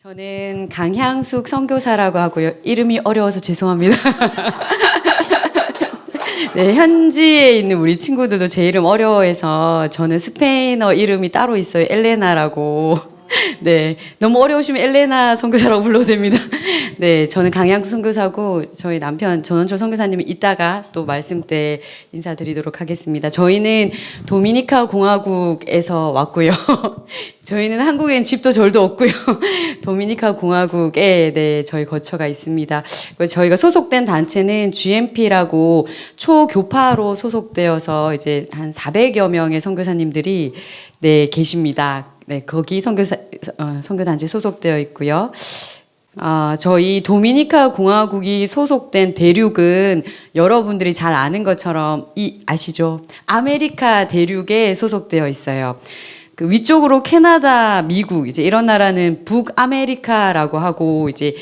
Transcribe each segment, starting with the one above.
저는 강향숙 선교사라고 하고요. 이름이 어려워서 죄송합니다. 네, 현지에 있는 우리 친구들도 제 이름 어려워해서 저는 스페인어 이름이 따로 있어요. 엘레나라고. 네, 너무 어려우시면 엘레나 선교사라고 불러도 됩니다. 네, 저는 강향숙 선교사고 저희 남편 전원철 선교사님이 이따가 또 말씀 때 인사드리도록 하겠습니다. 저희는 도미니카 공화국에서 왔고요. 저희는 한국엔 집도 절도 없고요. 도미니카 공화국에 네, 저희 거처가 있습니다. 저희가 소속된 단체는 GMP라고 초교파로 소속되어서 이제 한 400여 명의 선교사님들이 네, 계십니다. 네, 거기 선교단체 소속되어 있고요. 저희 도미니카 공화국이 소속된 대륙은 여러분들이 잘 아는 것처럼 아시죠? 아메리카 대륙에 소속되어 있어요. 그 위쪽으로 캐나다, 미국 이제 이런 나라는 북아메리카라고 하고 이제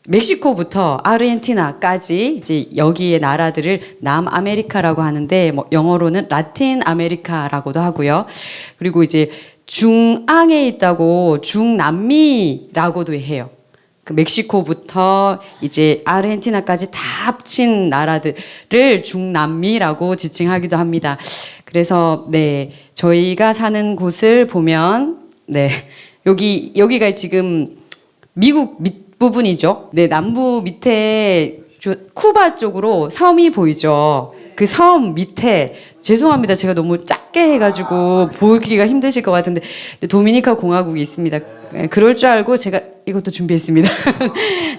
멕시코부터 아르헨티나까지 이제 여기의 나라들을 남아메리카라고 하는데 뭐 영어로는 라틴 아메리카라고도 하고요. 그리고 이제 중앙에 있다고 중남미라고도 해요. 그 멕시코부터 이제 아르헨티나까지 다 합친 나라들을 중남미라고 지칭하기도 합니다. 그래서 네, 저희가 사는 곳을 보면 네, 여기가 지금 미국 밑부분이죠. 네, 남부 밑에 쿠바 쪽으로 섬이 보이죠. 그 섬 밑에 죄송합니다. 제가 너무 작게 해가지고 보기가 힘드실 것 같은데 도미니카 공화국이 있습니다. 그럴 줄 알고 제가 이것도 준비했습니다.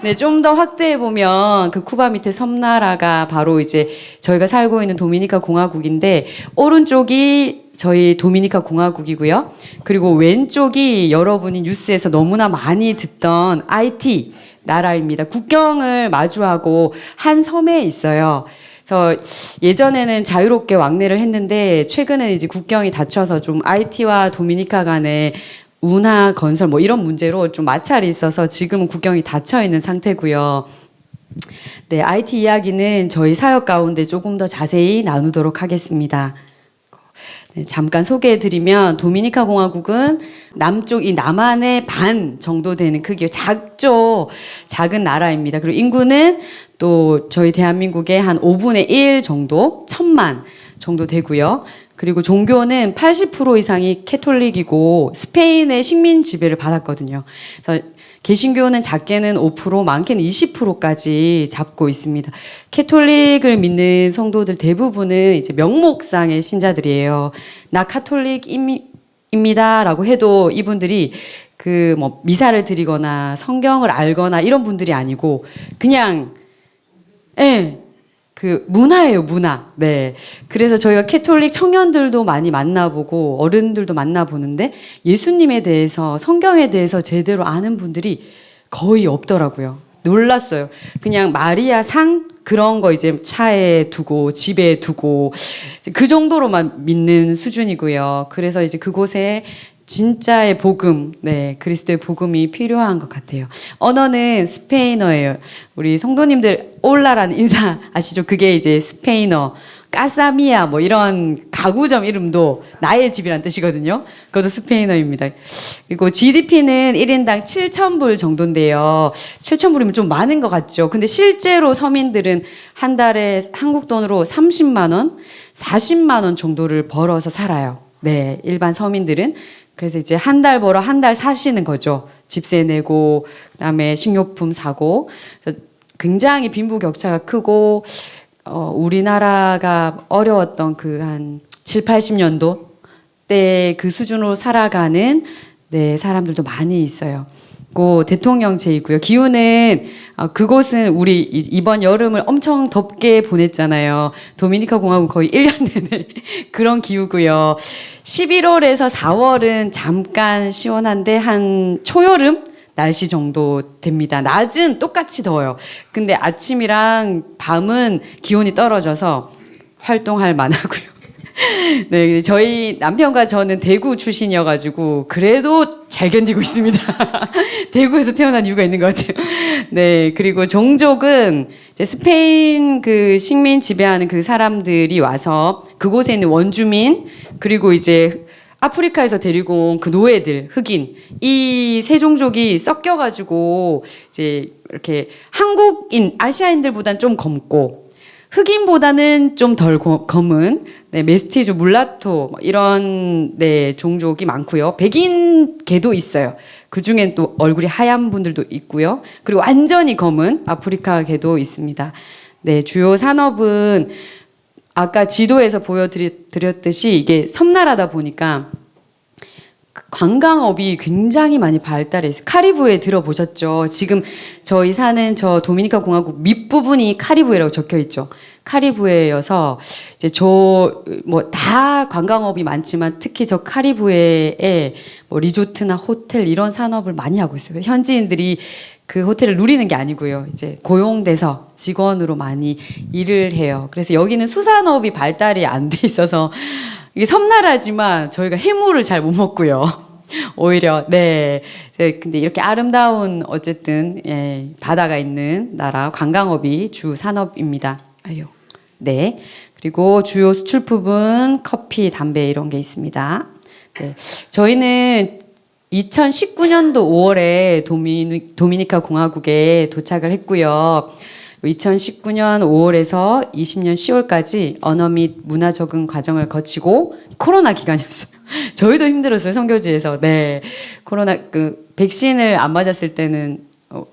네, 좀 더 확대해 보면 그 쿠바 밑에 섬나라가 바로 이제 저희가 살고 있는 도미니카 공화국인데 오른쪽이 저희 도미니카 공화국이고요. 그리고 왼쪽이 여러분이 뉴스에서 너무나 많이 듣던 아이티 나라입니다. 국경을 마주하고 한 섬에 있어요. 그래서 예전에는 자유롭게 왕래를 했는데 최근에 이제 국경이 닫혀서 좀 아이티와 도미니카 간의 운하 건설 뭐 이런 문제로 좀 마찰이 있어서 지금은 국경이 닫혀 있는 상태고요. 네, 아이티 이야기는 저희 사역 가운데 조금 더 자세히 나누도록 하겠습니다. 네, 잠깐 소개해드리면 도미니카 공화국은 남쪽 이 남한의 반 정도 되는 크기요. 작은 나라입니다. 그리고 인구는 또 저희 대한민국의 한 5분의 1 정도, 1000만 정도 되고요. 그리고 종교는 80% 이상이 캐톨릭이고 스페인의 식민 지배를 받았거든요. 그래서 개신교는 작게는 5%, 많게는 20%까지 잡고 있습니다. 캐톨릭을 믿는 성도들 대부분은 이제 명목상의 신자들이에요. 나 카톨릭입니다라고 해도 이분들이 그 뭐 미사를 드리거나 성경을 알거나 이런 분들이 아니고 그냥 그 문화예요, 문화. 네. 그래서 저희가 캐톨릭 청년들도 많이 만나보고 어른들도 만나보는데 예수님에 대해서 성경에 대해서 제대로 아는 분들이 거의 없더라고요. 놀랐어요. 그냥 마리아 상 그런 거 이제 차에 두고 집에 두고 그 정도로만 믿는 수준이고요. 그래서 이제 그곳에 진짜의 복음, 네, 그리스도의 복음이 필요한 것 같아요. 언어는 스페인어예요. 우리 성도님들 올라라는 인사 아시죠? 그게 이제 스페인어. 까사미아 뭐 이런 가구점 이름도 나의 집이란 뜻이거든요. 그것도 스페인어입니다. 그리고 GDP는 1인당 7,000불 정도인데요. 7,000불이면 좀 많은 것 같죠. 근데 실제로 서민들은 한 달에 한국 돈으로 30만 원, 40만 원 정도를 벌어서 살아요. 네, 일반 서민들은. 그래서 이제 한 달 벌어 한 달 사시는 거죠. 집세 내고 그다음에 식료품 사고. 굉장히 빈부격차가 크고 우리나라가 어려웠던 그 한 7, 80년도 때 그 수준으로 살아가는 네, 사람들도 많이 있어요. 그 대통령제이고요. 기후는 그곳은 우리 이번 여름을 엄청 덥게 보냈잖아요. 도미니카 공화국 거의 1년 내내 그런 기후고요. 11월에서 4월은 잠깐 시원한데 한 초여름 날씨 정도 됩니다. 낮은 똑같이 더워요. 근데 아침이랑 밤은 기온이 떨어져서 활동할 만하고요. 네, 저희 남편과 저는 대구 출신이어가지고 그래도 잘 견디고 있습니다. 대구에서 태어난 이유가 있는 것 같아요. 네, 그리고 종족은 이제 스페인 그 식민 지배하는 그 사람들이 와서 그곳에 있는 원주민 그리고 이제 아프리카에서 데리고 온 그 노예들, 흑인, 이 세 종족이 섞여가지고 이제 이렇게 한국인, 아시아인들보단 좀 검고 흑인보다는 좀 덜 검은 네, 메스티조, 물라토 뭐 이런 네, 종족이 많고요. 백인 개도 있어요. 그 중엔 또 얼굴이 하얀 분들도 있고요. 그리고 완전히 검은 아프리카 개도 있습니다. 네, 주요 산업은 아까 지도에서 보여드렸듯이 이게 섬나라다 보니까 관광업이 굉장히 많이 발달해 있어요. 카리브해 들어보셨죠? 지금 저희 사는 저 도미니카 공화국 밑부분이 카리브해라고 적혀 있죠. 카리브해여서 이제 저 뭐 다 관광업이 많지만 특히 저 카리브해에 뭐 리조트나 호텔 이런 산업을 많이 하고 있어요. 현지인들이 그 호텔을 누리는 게 아니고요. 이제 고용돼서 직원으로 많이 일을 해요. 그래서 여기는 수산업이 발달이 안 돼 있어서 이게 섬나라지만 저희가 해물을 잘 못 먹고요. 오히려 네. 근데 이렇게 아름다운 어쨌든 예, 바다가 있는 나라 관광업이 주 산업입니다. 아유. 네. 그리고 주요 수출품은 커피, 담배 이런 게 있습니다. 네. 저희는 2019년도 5월에 도미니카 공화국에 도착을 했고요. 2019년 5월에서 20년 10월까지 언어 및 문화 적응 과정을 거치고 코로나 기간이었어요. 저희도 힘들었어요, 선교지에서. 네. 코로나 백신을 안 맞았을 때는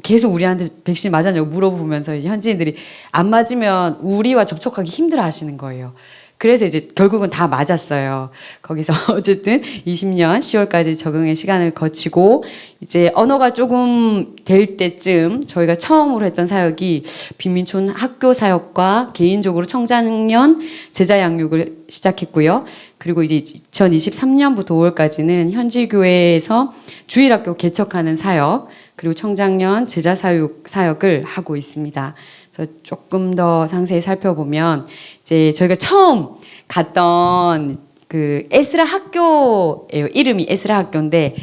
계속 우리한테 백신 맞았냐고 물어보면서 현지인들이 안 맞으면 우리와 접촉하기 힘들어 하시는 거예요. 그래서 이제 결국은 다 맞았어요. 거기서 어쨌든 20년 10월까지 적응의 시간을 거치고 이제 언어가 조금 될 때쯤 저희가 처음으로 했던 사역이 빈민촌 학교 사역과 개인적으로 청장년 제자 양육을 시작했고요. 그리고 이제 2023년부터 5월까지는 현지 교회에서 주일학교 개척하는 사역 그리고 청장년 제자 사역을 하고 있습니다. 그래서 조금 더 상세히 살펴보면 이제 저희가 처음 갔던 그 에스라 학교예요. 이름이 에스라 학교인데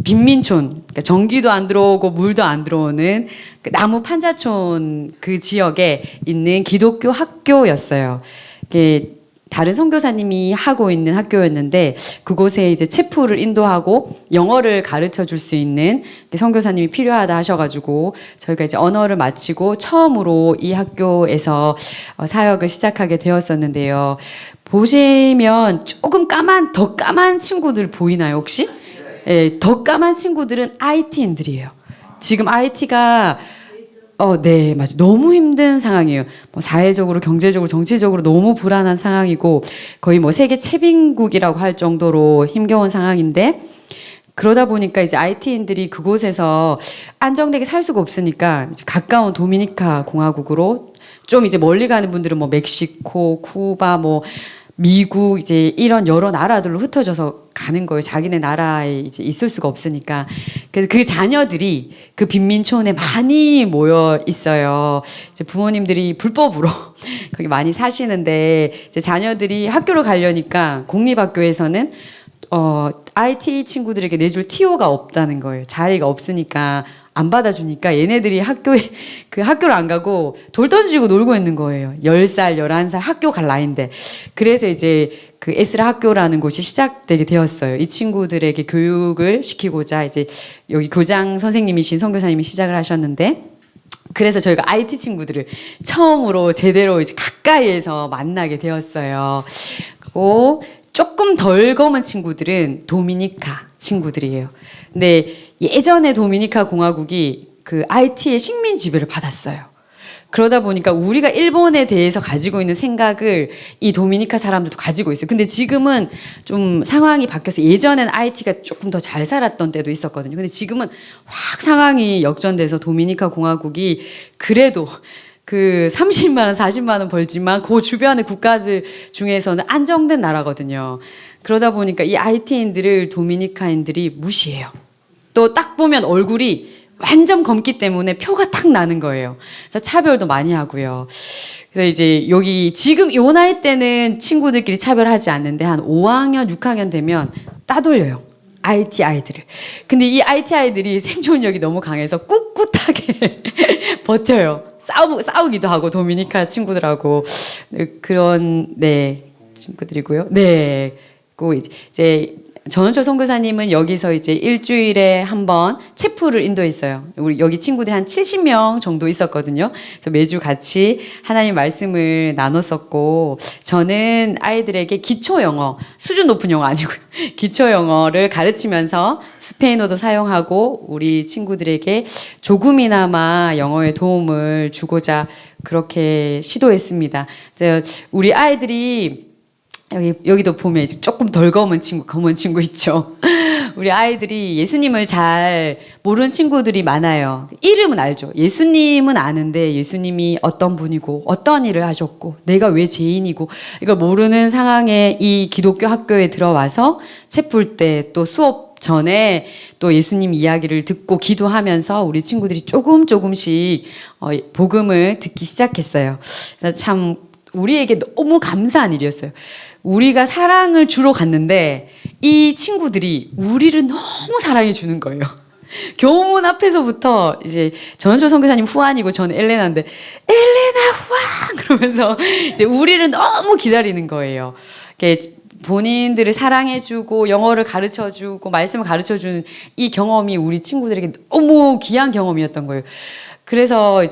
빈민촌, 그러니까 전기도 안 들어오고 물도 안 들어오는 그 나무 판자촌 그 지역에 있는 기독교 학교였어요. 이게 다른 선교사님이 하고 있는 학교였는데 그곳에 이제 체프를 인도하고 영어를 가르쳐 줄 수 있는 선교사님이 필요하다 하셔가지고 저희가 이제 언어를 마치고 처음으로 이 학교에서 사역을 시작하게 되었었는데요. 보시면 조금 더 까만 친구들 보이나요 혹시? 네, 더 까만 친구들은 IT인들이에요. 지금 IT가 네, 맞아. 너무 힘든 상황이에요. 뭐 사회적으로, 경제적으로, 정치적으로 너무 불안한 상황이고 거의 뭐 세계 채빈국이라고 할 정도로 힘겨운 상황인데 그러다 보니까 이제 IT인들이 그곳에서 안정되게 살 수가 없으니까 이제 가까운 도미니카 공화국으로 좀 이제 멀리 가는 분들은 뭐 멕시코, 쿠바, 뭐 미국 이제 이런 여러 나라들로 흩어져서 가는 거예요. 자기네 나라에 이제 있을 수가 없으니까. 그래서 그 자녀들이 그 빈민촌에 많이 모여 있어요. 이제 부모님들이 불법으로 거기 많이 사시는데 이제 자녀들이 학교를 가려니까 공립학교에서는 IT 친구들에게 내줄 TO가 없다는 거예요. 자리가 없으니까 안 받아주니까 얘네들이 학교를 안 가고 돌 던지고 놀고 있는 거예요. 10살, 11살 학교 갈 나이인데. 그래서 이제 그 에스라 학교라는 곳이 시작되게 되었어요. 이 친구들에게 교육을 시키고자 이제 여기 교장 선생님이신 선교사님이 시작을 하셨는데 그래서 저희가 IT 친구들을 처음으로 제대로 이제 가까이에서 만나게 되었어요. 그리고 조금 덜 검은 친구들은 도미니카 친구들이에요. 근데 예전에 도미니카 공화국이 그 IT의 식민 지배를 받았어요. 그러다 보니까 우리가 일본에 대해서 가지고 있는 생각을 이 도미니카 사람들도 가지고 있어요. 근데 지금은 좀 상황이 바뀌어서 예전엔 IT가 조금 더 잘 살았던 때도 있었거든요. 근데 지금은 확 상황이 역전돼서 도미니카 공화국이 그래도 그 30만 원, 40만 원 벌지만 그 주변의 국가들 중에서는 안정된 나라거든요. 그러다 보니까 이 IT인들을 도미니카인들이 무시해요. 또 딱 보면 얼굴이 완전 검기 때문에 표가 탁 나는 거예요. 그래서 차별도 많이 하고요. 그래서 이제 여기 지금 요 나이 때는 친구들끼리 차별하지 않는데 한 5학년, 6학년 되면 따돌려요. IT 아이들을. 근데 이 IT 아이들이 생존력이 너무 강해서 꿋꿋하게 버텨요. 싸우기도 하고 도미니카 친구들하고 그런 네 친구들이고요. 네. 그 이제 전원철 선교사님은 여기서 이제 일주일에 한 번 체프를 인도했어요. 우리 여기 친구들이 한 70명 정도 있었거든요. 그래서 매주 같이 하나님 말씀을 나눴었고, 저는 아이들에게 기초 영어, 수준 높은 영어 아니고요. 기초 영어를 가르치면서 스페인어도 사용하고 우리 친구들에게 조금이나마 영어에 도움을 주고자 그렇게 시도했습니다. 우리 아이들이 여기도 보면 이제 조금 덜 검은 친구 있죠. 우리 아이들이 예수님을 잘 모르는 친구들이 많아요. 이름은 알죠. 예수님은 아는데 예수님이 어떤 분이고 어떤 일을 하셨고 내가 왜 죄인이고 이걸 모르는 상황에 이 기독교 학교에 들어와서 책 풀 때 또 수업 전에 또 예수님 이야기를 듣고 기도하면서 우리 친구들이 조금씩 복음을 듣기 시작했어요. 그래서 참 우리에게 너무 감사한 일이었어요. 우리가 사랑을 주러 갔는데 이 친구들이 우리를 너무 사랑해 주는 거예요. 교문 앞에서부터 이제 전원철 선교사님 후안이고 저는 엘레나인데 엘레나 후안 그러면서 이제 우리를 너무 기다리는 거예요. 본인들을 사랑해주고 영어를 가르쳐주고 말씀을 가르쳐주는 이 경험이 우리 친구들에게 너무 귀한 경험이었던 거예요. 그래서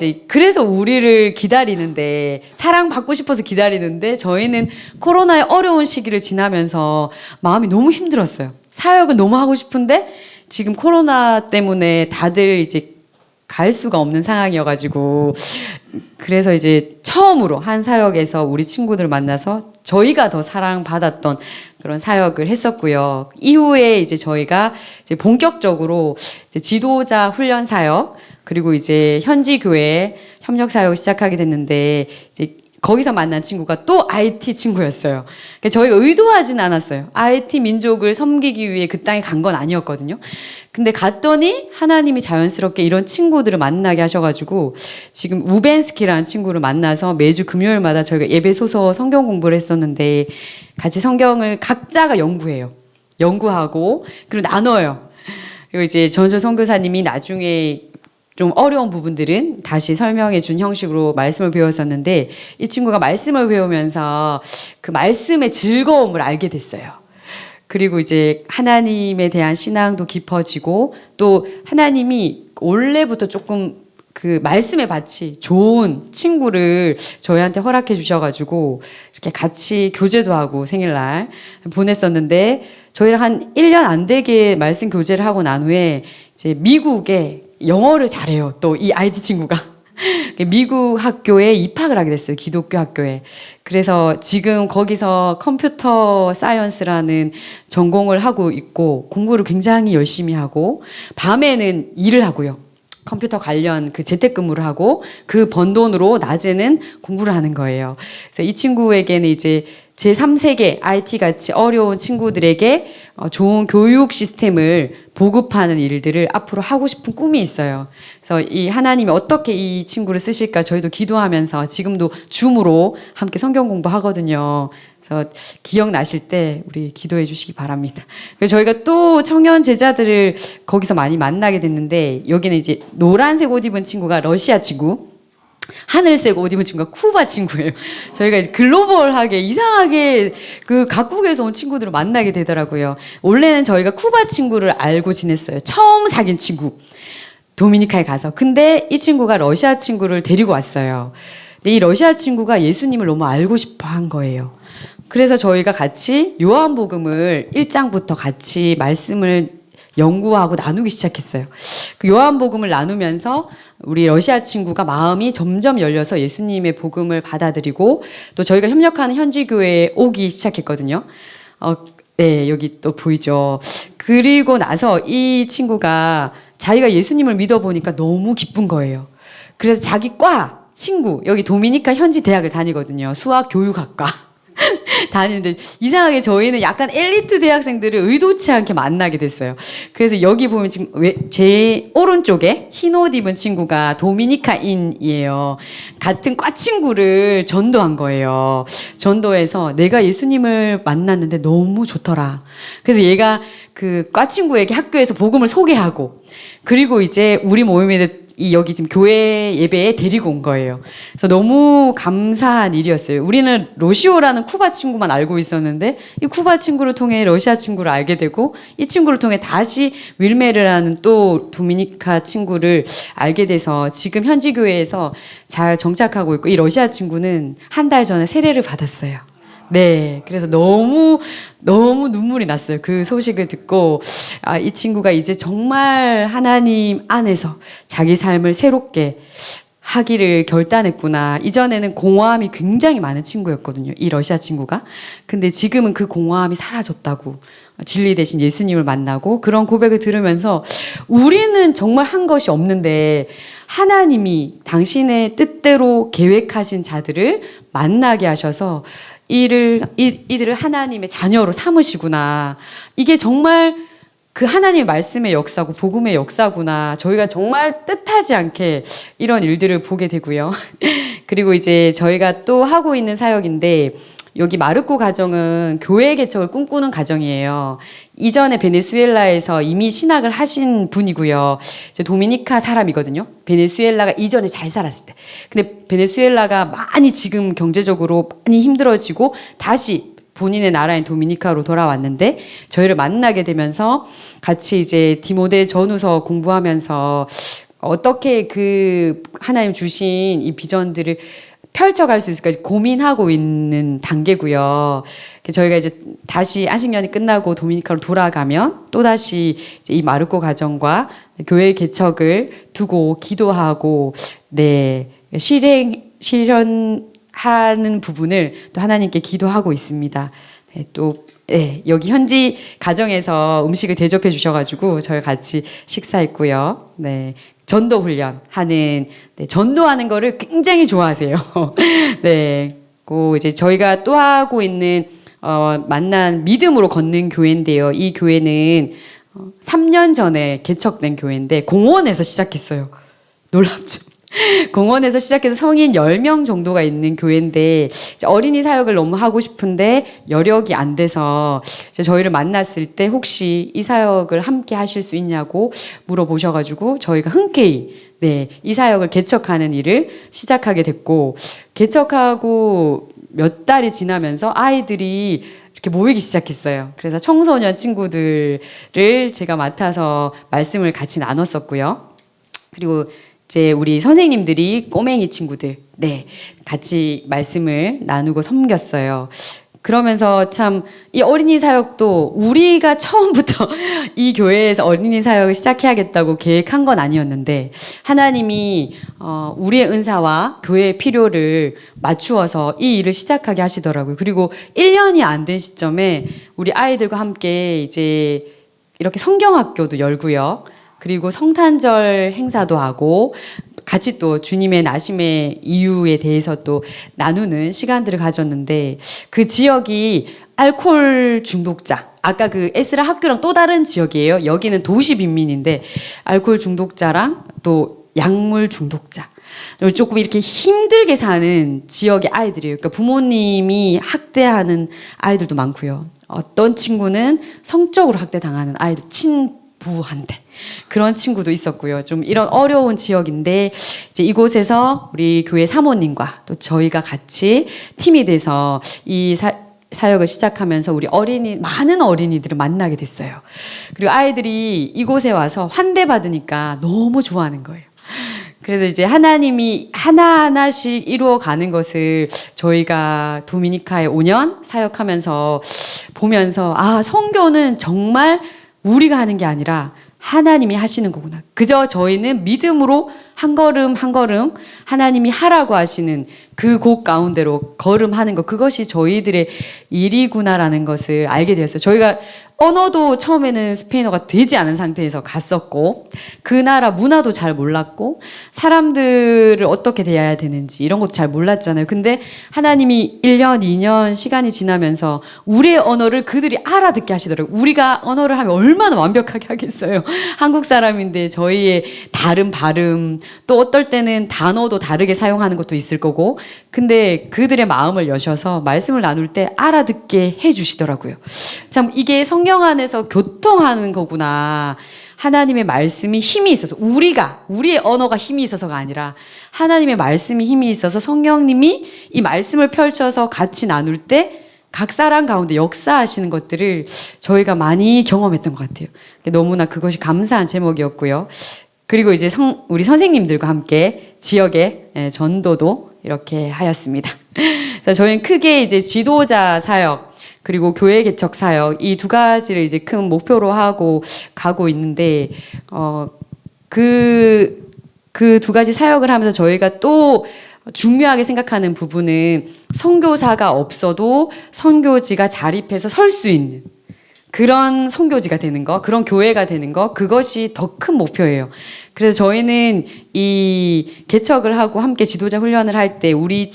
우리를 기다리는데 사랑받고 싶어서 기다리는데 저희는 코로나의 어려운 시기를 지나면서 마음이 너무 힘들었어요. 사역을 너무 하고 싶은데 지금 코로나 때문에 다들 이제 갈 수가 없는 상황이어가지고 그래서 이제 처음으로 한 사역에서 우리 친구들 만나서 저희가 더 사랑받았던 그런 사역을 했었고요. 이후에 이제 저희가 이제 본격적으로 이제 지도자 훈련 사역 그리고 이제 현지 교회 협력 사역을 시작하게 됐는데 이제 거기서 만난 친구가 또 IT 친구였어요. 그러니까 저희가 의도하진 않았어요. IT 민족을 섬기기 위해 그 땅에 간 건 아니었거든요. 근데 갔더니 하나님이 자연스럽게 이런 친구들을 만나게 하셔가지고 지금 우벤스키라는 친구를 만나서 매주 금요일마다 저희가 예배 소서 성경 공부를 했었는데 같이 성경을 각자가 연구하고 그리고 나눠요. 그리고 이제 전철 선교사님이 나중에 좀 어려운 부분들은 다시 설명해 준 형식으로 말씀을 배웠었는데 이 친구가 말씀을 배우면서 그 말씀의 즐거움을 알게 됐어요. 그리고 이제 하나님에 대한 신앙도 깊어지고 또 하나님이 원래부터 조금 그 말씀의 밭이 좋은 친구를 저희한테 허락해 주셔가지고 이렇게 같이 교제도 하고 생일날 보냈었는데 저희랑 한 1년 안 되게 말씀 교제를 하고 난 후에 이제 미국에 영어를 잘해요. 또 이 IT 친구가 미국 학교에 입학을 하게 됐어요. 기독교 학교에. 그래서 지금 거기서 컴퓨터 사이언스라는 전공을 하고 있고 공부를 굉장히 열심히 하고 밤에는 일을 하고요. 컴퓨터 관련 그 재택근무를 하고 그 번 돈으로 낮에는 공부를 하는 거예요. 그래서 이 친구에게는 이제 제3세계 IT 같이 어려운 친구들에게 좋은 교육 시스템을 보급하는 일들을 앞으로 하고 싶은 꿈이 있어요. 그래서 이 하나님이 어떻게 이 친구를 쓰실까 저희도 기도하면서 지금도 줌으로 함께 성경 공부하거든요. 그래서 기억나실 때 우리 기도해 주시기 바랍니다. 그래서 저희가 또 청년 제자들을 거기서 많이 만나게 됐는데 여기는 이제 노란색 옷 입은 친구가 러시아 친구, 하늘색 옷 입은 친구가 쿠바 친구예요. 저희가 이제 글로벌하게 이상하게 그 각국에서 온 친구들을 만나게 되더라고요. 원래는 저희가 쿠바 친구를 알고 지냈어요. 처음 사귄 친구. 도미니카에 가서. 근데 이 친구가 러시아 친구를 데리고 왔어요. 근데 이 러시아 친구가 예수님을 너무 알고 싶어 한 거예요. 그래서 저희가 같이 요한복음을 1장부터 같이 말씀을 연구하고 나누기 시작했어요. 그 요한복음을 나누면서 우리 러시아 친구가 마음이 점점 열려서 예수님의 복음을 받아들이고 또 저희가 협력하는 현지 교회에 오기 시작했거든요. 네, 여기 또 보이죠. 그리고 나서 이 친구가 자기가 예수님을 믿어보니까 너무 기쁜 거예요. 그래서 자기 과 친구, 여기 도미니카 현지 대학을 다니거든요. 수학 교육학과. 다니는데 이상하게 저희는 약간 엘리트 대학생들을 의도치 않게 만나게 됐어요. 그래서 여기 보면 지금 제 오른쪽에 흰 옷 입은 친구가 도미니카인이에요. 같은 과 친구를 전도한 거예요. 전도해서 내가 예수님을 만났는데 너무 좋더라. 그래서 얘가 그 과 친구에게 학교에서 복음을 소개하고 그리고 이제 우리 모임에 여기 지금 교회 예배에 데리고 온 거예요. 그래서 너무 감사한 일이었어요. 우리는 로시오라는 쿠바 친구만 알고 있었는데 이 쿠바 친구를 통해 러시아 친구를 알게 되고 이 친구를 통해 다시 윌메르라는 또 도미니카 친구를 알게 돼서 지금 현지 교회에서 잘 정착하고 있고 이 러시아 친구는 한 달 전에 세례를 받았어요. 네, 그래서 너무 눈물이 났어요. 그 소식을 듣고 이 친구가 이제 정말 하나님 안에서 자기 삶을 새롭게 하기를 결단했구나. 이전에는 공허함이 굉장히 많은 친구였거든요. 이 러시아 친구가. 근데 지금은 그 공허함이 사라졌다고. 진리 대신 예수님을 만나고 그런 고백을 들으면서 우리는 정말 한 것이 없는데 하나님이 당신의 뜻대로 계획하신 자들을 만나게 하셔서 이들을 하나님의 자녀로 삼으시구나. 이게 정말 그 하나님의 말씀의 역사고 복음의 역사구나. 저희가 정말 뜻하지 않게 이런 일들을 보게 되고요. 그리고 이제 저희가 또 하고 있는 사역인데 여기 마르코 가정은 교회 개척을 꿈꾸는 가정이에요. 이전에 베네수엘라에서 이미 신학을 하신 분이고요. 이제 도미니카 사람이거든요. 베네수엘라가 이전에 잘 살았을 때. 근데 베네수엘라가 많이 지금 경제적으로 많이 힘들어지고 다시 본인의 나라인 도미니카로 돌아왔는데 저희를 만나게 되면서 같이 이제 디모데 전후서 공부하면서 어떻게 그 하나님 주신 이 비전들을 펼쳐갈 수 있을까 고민하고 있는 단계고요. 저희가 이제 다시 안식년이 끝나고 도미니카로 돌아가면 또다시 이제 이 마르코 가정과 교회 개척을 두고 기도하고 실현하는 부분을 또 하나님께 기도하고 있습니다. 여기 현지 가정에서 음식을 대접해 주셔가지고 저희 같이 식사했고요. 전도 훈련하는 전도하는 거를 굉장히 좋아하세요. 이제 저희가 또 하고 있는 만난 믿음으로 걷는 교회인데요. 이 교회는 3년 전에 개척된 교회인데 공원에서 시작했어요. 놀랍죠? 공원에서 시작해서 성인 10명 정도가 있는 교회인데 어린이 사역을 너무 하고 싶은데 여력이 안 돼서 저희를 만났을 때 혹시 이 사역을 함께 하실 수 있냐고 물어보셔가지고 저희가 흔쾌히 이 사역을 개척하는 일을 시작하게 됐고 개척하고 몇 달이 지나면서 아이들이 이렇게 모이기 시작했어요. 그래서 청소년 친구들을 제가 맡아서 말씀을 같이 나눴었고요. 그리고 이제 우리 선생님들이 꼬맹이 친구들 같이 말씀을 나누고 섬겼어요. 그러면서 참 이 어린이 사역도 우리가 처음부터 이 교회에서 어린이 사역을 시작해야겠다고 계획한 건 아니었는데 하나님이 우리의 은사와 교회의 필요를 맞추어서 이 일을 시작하게 하시더라고요. 그리고 1년이 안 된 시점에 우리 아이들과 함께 이제 이렇게 성경학교도 열고요. 그리고 성탄절 행사도 하고 같이 또 주님의 나심의 이유에 대해서 또 나누는 시간들을 가졌는데 그 지역이 알코올 중독자 아까 그 에스라 학교랑 또 다른 지역이에요. 여기는 도시 빈민인데 알코올 중독자랑 또 약물 중독자 조금 이렇게 힘들게 사는 지역의 아이들이에요. 그러니까 부모님이 학대하는 아이들도 많고요. 어떤 친구는 성적으로 학대당하는 아이들 친부한테 그런 친구도 있었고요. 좀 이런 어려운 지역인데 이제 이곳에서 우리 교회 사모님과 또 저희가 같이 팀이 돼서 이 사역을 시작하면서 우리 많은 어린이들을 만나게 됐어요. 그리고 아이들이 이곳에 와서 환대받으니까 너무 좋아하는 거예요. 그래서 이제 하나님이 하나하나씩 이루어가는 것을 저희가 도미니카에 5년 사역하면서 보면서 선교는 정말 우리가 하는 게 아니라 하나님이 하시는 거구나. 그저 저희는 믿음으로 한 걸음 한 걸음 하나님이 하라고 하시는 그 곳 가운데로 걸음하는 것, 그것이 저희들의 일이구나라는 것을 알게 되었어요. 저희가 언어도 처음에는 스페인어가 되지 않은 상태에서 갔었고 그 나라 문화도 잘 몰랐고 사람들을 어떻게 대해야 되는지 이런 것도 잘 몰랐잖아요. 근데 하나님이 1년, 2년 시간이 지나면서 우리의 언어를 그들이 알아듣게 하시더라고요. 우리가 언어를 하면 얼마나 완벽하게 하겠어요. 한국 사람인데 저희의 다른 발음 또 어떨 때는 단어도 다르게 사용하는 것도 있을 거고 근데 그들의 마음을 여셔서 말씀을 나눌 때 알아듣게 해주시더라고요. 참 이게 성경 안에서 교통하는 거구나. 하나님의 말씀이 힘이 있어서 우리의 언어가 힘이 있어서가 아니라 하나님의 말씀이 힘이 있어서 성령님이 이 말씀을 펼쳐서 같이 나눌 때 각 사람 가운데 역사하시는 것들을 저희가 많이 경험했던 것 같아요. 너무나 그것이 감사한 제목이었고요. 그리고 이제 우리 선생님들과 함께 지역의 전도도 이렇게 하였습니다. 그래서 저희는 크게 이제 지도자 사역 그리고 교회 개척 사역 이 두 가지를 이제 큰 목표로 하고 가고 있는데 그 두 가지 사역을 하면서 저희가 또 중요하게 생각하는 부분은 선교사가 없어도 선교지가 자립해서 설 수 있는 그런 선교지가 되는 거, 그런 교회가 되는 거, 그것이 더 큰 목표예요. 그래서 저희는 이 개척을 하고 함께 지도자 훈련을 할 때 우리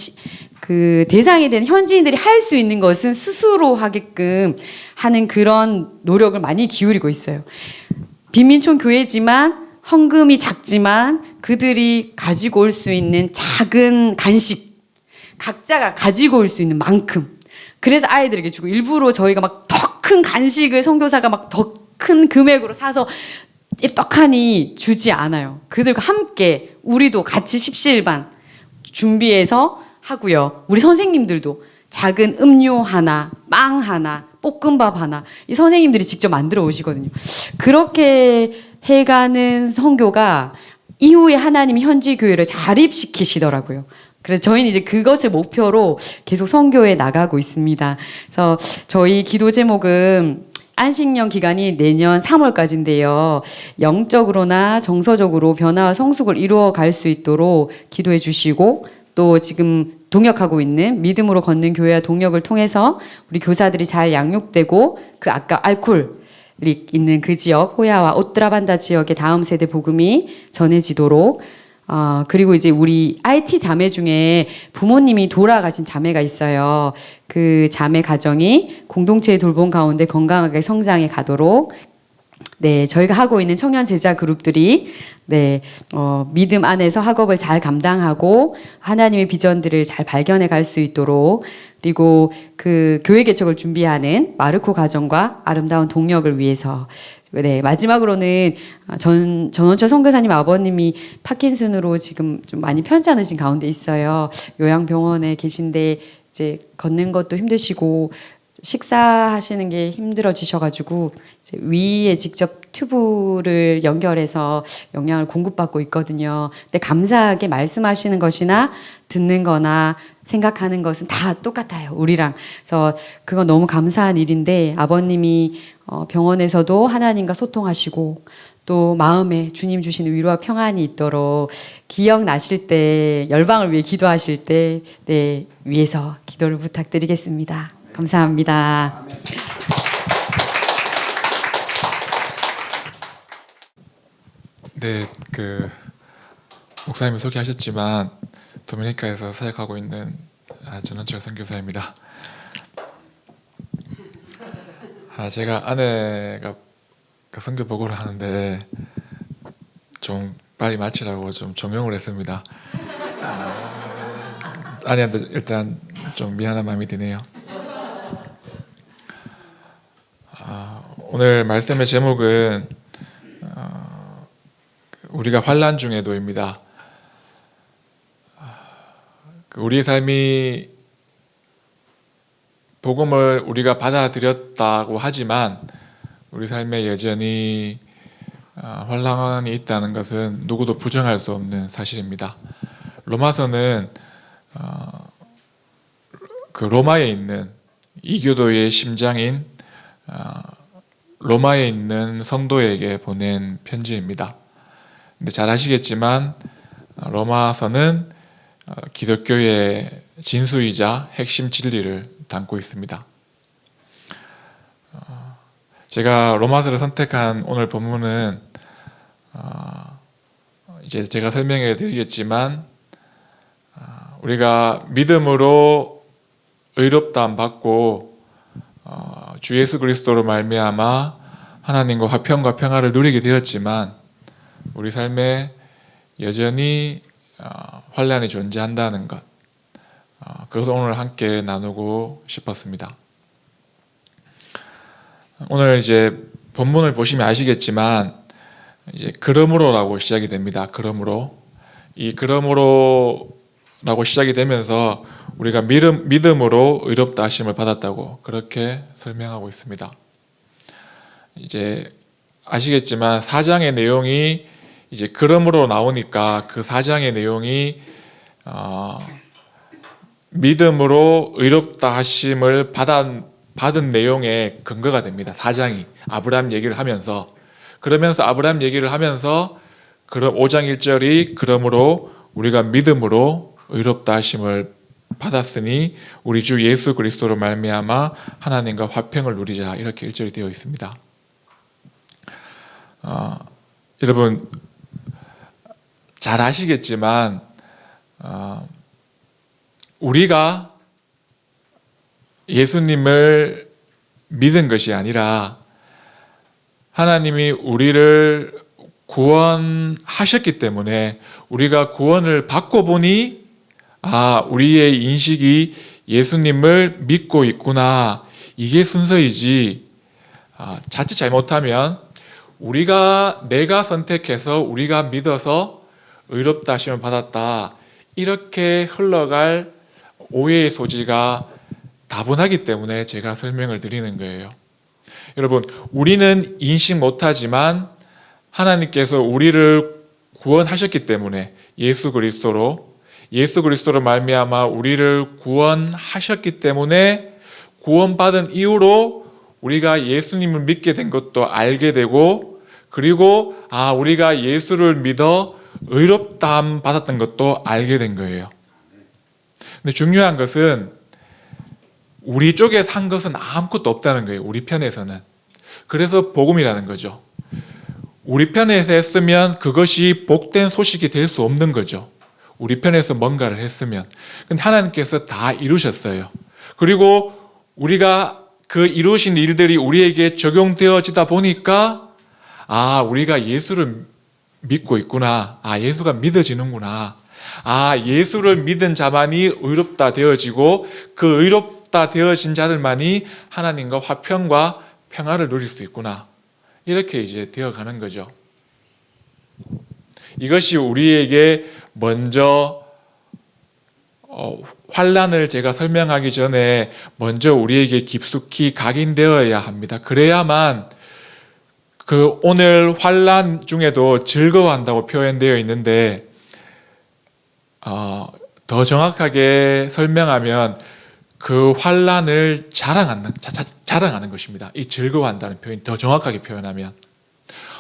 그 대상이 되는 현지인들이 할 수 있는 것은 스스로 하게끔 하는 그런 노력을 많이 기울이고 있어요. 빈민촌 교회지만 헌금이 작지만 그들이 가지고 올 수 있는 작은 간식, 각자가 가지고 올 수 있는 만큼. 그래서 아이들에게 주고 일부러 저희가 막 더 큰 간식을 선교사가 막 더 큰 금액으로 사서 떡하니 주지 않아요. 그들과 함께 우리도 같이 십시일반 준비해서 하고요. 우리 선생님들도 작은 음료 하나, 빵 하나, 볶음밥 하나 이 선생님들이 직접 만들어 오시거든요. 그렇게 해가는 선교가 이후에 하나님이 현지 교회를 자립시키시더라고요. 그래서 저희는 이제 그것을 목표로 계속 선교에 나가고 있습니다. 그래서 저희 기도 제목은 안식년 기간이 내년 3월까지인데요. 영적으로나 정서적으로 변화와 성숙을 이루어 갈 수 있도록 기도해 주시고 또 지금 동역하고 있는 믿음으로 걷는 교회와 동역을 통해서 우리 교사들이 잘 양육되고 그 아까 알코올이 있는 그 지역 호야와 오트라반다 지역의 다음 세대 복음이 전해지도록 그리고 이제 우리 IT 자매 중에 부모님이 돌아가신 자매가 있어요. 그 자매 가정이 공동체의 돌봄 가운데 건강하게 성장해 가도록 네, 저희가 하고 있는 청년 제자 그룹들이 네, 믿음 안에서 학업을 잘 감당하고 하나님의 비전들을 잘 발견해 갈 수 있도록 그리고 그 교회 개척을 준비하는 마르코 가정과 아름다운 동역을 위해서 네, 마지막으로는 전원철 선교사님 아버님이 파킨슨으로 지금 좀 많이 편찮으신 가운데 있어요. 요양병원에 계신데 이제 걷는 것도 힘드시고 식사하시는 게 힘들어지셔가지고 이제 위에 직접 튜브를 연결해서 영양을 공급받고 있거든요. 근데 감사하게 말씀하시는 것이나 듣는 거나 생각하는 것은 다 똑같아요. 우리랑. 그래서 그건 너무 감사한 일인데 아버님이 병원에서도 하나님과 소통하시고 또 마음에 주님 주시는 위로와 평안이 있도록 기억나실 때 열방을 위해 기도하실 때 네, 위에서 기도를 부탁드리겠습니다. 감사합니다. 네, 목사님이 소개하셨지만 도미니카에서 사역하고 있는 전원철 선교사입니다. 제가 아내가 선교 보고를 하는데 좀 빨리 마치라고 좀 종용을 했습니다. 아내한테 일단 좀 미안한 마음이 드네요. 오늘 말씀의 제목은 우리가 환난 중에도입니다. 우리의 삶이 복음을 우리가 받아들였다고 하지만 우리 삶에 여전히 환난이 있다는 것은 누구도 부정할 수 없는 사실입니다. 로마서는 그 로마에 있는 이교도의 심장인 로마에 있는 성도에게 보낸 편지입니다. 근데 잘 아시겠지만 로마서는 기독교의 진수이자 핵심 진리를 담고 있습니다. 제가 로마서를 선택한 오늘 본문은 이제 제가 설명해 드리겠지만 우리가 믿음으로 의롭다함 받고 주 예수 그리스도로 말미암아 하나님과 화평과 평화를 누리게 되었지만 우리 삶에 여전히 환난이 존재한다는 것, 그것을 오늘 함께 나누고 싶었습니다. 오늘 이제 본문을 보시면 아시겠지만 이제 그러므로라고 시작이 됩니다. 그러므로 이 그러므로라고 시작이 되면서 우리가 믿음으로 의롭다 하심을 받았다고 그렇게 설명하고 있습니다. 이제 아시겠지만 4장의 내용이 이제 그러므로 나오니까 그 4장의 내용이 믿음으로 의롭다 하심을 받은 내용의 근거가 됩니다. 4장이 아브라함 얘기를 하면서 그러면서 아브라함 얘기를 하면서 그럼 5장 1절이 그러므로 우리가 믿음으로 의롭다 하심을 받았으니 우리 주 예수 그리스도로 말미암아 하나님과 화평을 누리자 이렇게 1절이 되어 있습니다. 여러분 잘 아시겠지만 우리가 예수님을 믿은 것이 아니라 하나님이 우리를 구원하셨기 때문에 우리가 구원을 받고 보니 우리의 인식이 예수님을 믿고 있구나 이게 순서이지 자칫 잘못하면 내가 선택해서 우리가 믿어서 의롭다 하심을 받았다 이렇게 흘러갈 오해의 소지가 다분하기 때문에 제가 설명을 드리는 거예요. 여러분 우리는 인식 못하지만 하나님께서 우리를 구원하셨기 때문에 예수 그리스도로 말미암아 우리를 구원하셨기 때문에 구원받은 이후로 우리가 예수님을 믿게 된 것도 알게 되고 그리고 우리가 예수를 믿어 의롭다함 받았던 것도 알게 된 거예요. 근데 중요한 것은 우리 쪽에 산 것은 아무것도 없다는 거예요. 우리 편에서는. 그래서 복음이라는 거죠. 우리 편에서 했으면 그것이 복된 소식이 될 수 없는 거죠. 우리 편에서 뭔가를 했으면. 근데 하나님께서 다 이루셨어요. 그리고 우리가 그 이루신 일들이 우리에게 적용되어지다 보니까 우리가 예수를 믿고 있구나. 예수가 믿어지는구나. 예수를 믿은 자만이 의롭다 되어지고 그 의롭다 되어진 자들만이 하나님과 화평과 평화를 누릴 수 있구나. 이렇게 이제 되어가는 거죠. 이것이 우리에게 먼저 환난을 제가 설명하기 전에 먼저 우리에게 깊숙이 각인되어야 합니다. 그래야만 그 오늘 환난 중에도 즐거워한다고 표현되어 있는데 더 정확하게 설명하면 그 환난을 자랑하는 것입니다. 이 즐거워한다는 표현 더 정확하게 표현하면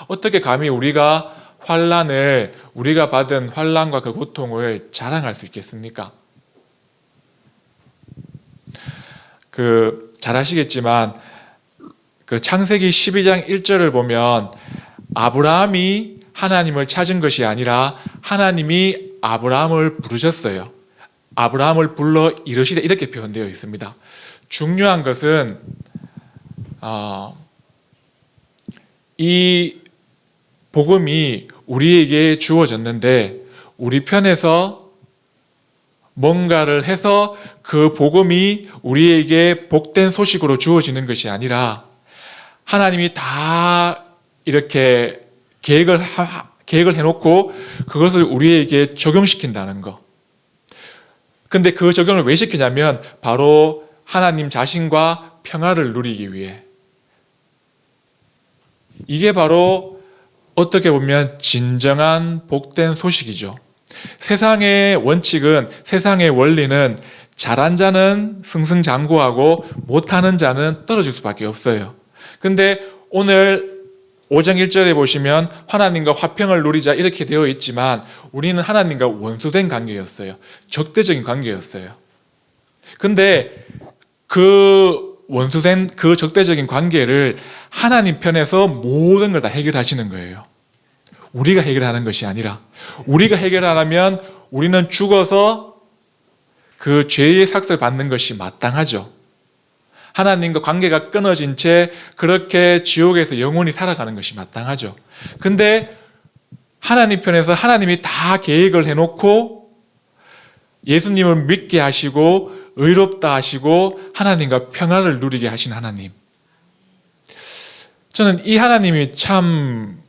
어떻게 감히 우리가 받은 환난과 그 고통을 자랑할 수 있겠습니까? 잘 아시겠지만 그 창세기 12장 1절을 보면 아브라함이 하나님을 찾은 것이 아니라 하나님이 아브라함을 부르셨어요. 아브라함을 불러 이르시되 이렇게 표현되어 있습니다. 중요한 것은 이 복음이 우리에게 주어졌는데 우리 편에서 뭔가를 해서 그 복음이 우리에게 복된 소식으로 주어지는 것이 아니라 하나님이 다 이렇게 계획을 해놓고 그것을 우리에게 적용시킨다는 거. 근데 그 적용을 왜 시키냐면 바로 하나님 자신과 평화를 누리기 위해. 이게 바로 어떻게 보면 진정한 복된 소식이죠. 세상의 원칙은, 세상의 원리는 잘한 자는 승승장구하고 못하는 자는 떨어질 수밖에 없어요. 근데 오늘 5장 1절에 보시면 하나님과 화평을 누리자 이렇게 되어 있지만 우리는 하나님과 원수된 관계였어요. 적대적인 관계였어요. 근데 그 원수된 그 적대적인 관계를 하나님 편에서 모든 걸 다 해결하시는 거예요. 우리가 해결하는 것이 아니라 우리가 해결 안 하면 우리는 죽어서 그 죄의 삭을 받는 것이 마땅하죠. 하나님과 관계가 끊어진 채 그렇게 지옥에서 영원히 살아가는 것이 마땅하죠. 근데 하나님 편에서 하나님이 다 계획을 해놓고 예수님을 믿게 하시고 의롭다 하시고 하나님과 평화를 누리게 하신 하나님. 저는 이 하나님이 참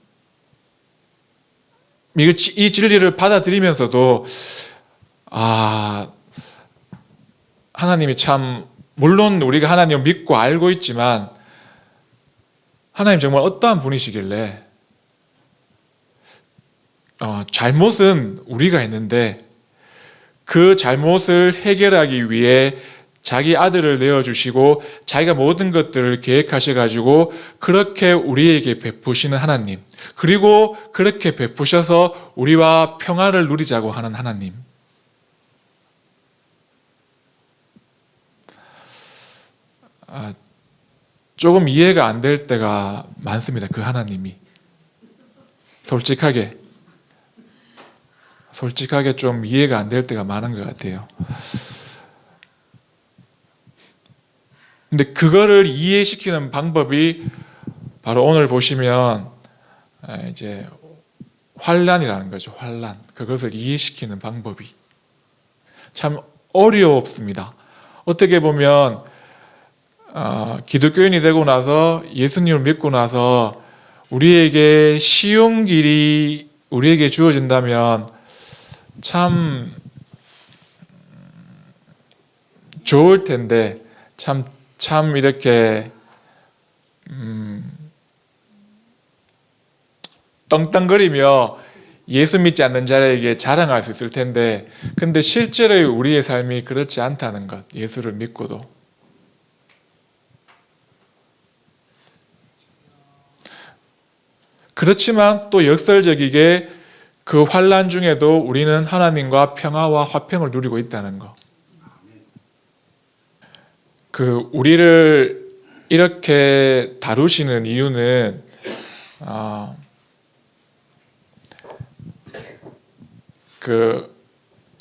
이 진리를 받아들이면서도 하나님이 참, 물론 우리가 하나님을 믿고 알고 있지만 하나님 정말 어떠한 분이시길래 잘못은 우리가 했는데 그 잘못을 해결하기 위해 자기 아들을 내어주시고 자기가 모든 것들을 계획하셔가지고 그렇게 우리에게 베푸시는 하나님, 그리고 그렇게 베푸셔서 우리와 평화를 누리자고 하는 하나님. 조금 이해가 안 될 때가 많습니다. 그 하나님이 솔직하게 좀 이해가 안 될 때가 많은 것 같아요. 근데 그거를 이해시키는 방법이 바로 오늘 보시면 이제 환란이라는 거죠. 환란. 그것을 이해시키는 방법이 참 어렵습니다. 어떻게 보면 기독교인이 되고 나서 예수님을 믿고 나서 우리에게 쉬운 길이 우리에게 주어진다면 참 좋을 텐데 참 이렇게 떵떵거리며 예수 믿지 않는 자에게 자랑할 수 있을 텐데, 근데 실제로 우리의 삶이 그렇지 않다는 것, 예수를 믿고도. 그렇지만 또 역설적이게 그 환난 중에도 우리는 하나님과 평화와 화평을 누리고 있다는 것. 우리를 이렇게 다루시는 이유는 그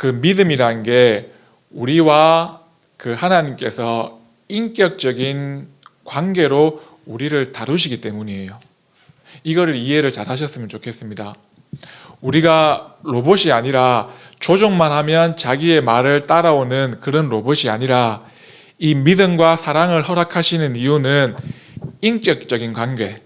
믿음이란 게 우리와 그 하나님께서 인격적인 관계로 우리를 다루시기 때문이에요. 이거를 이해를 잘 하셨으면 좋겠습니다. 우리가 로봇이 아니라 조종만 하면 자기의 말을 따라오는 그런 로봇이 아니라 이 믿음과 사랑을 허락하시는 이유는 인격적인 관계.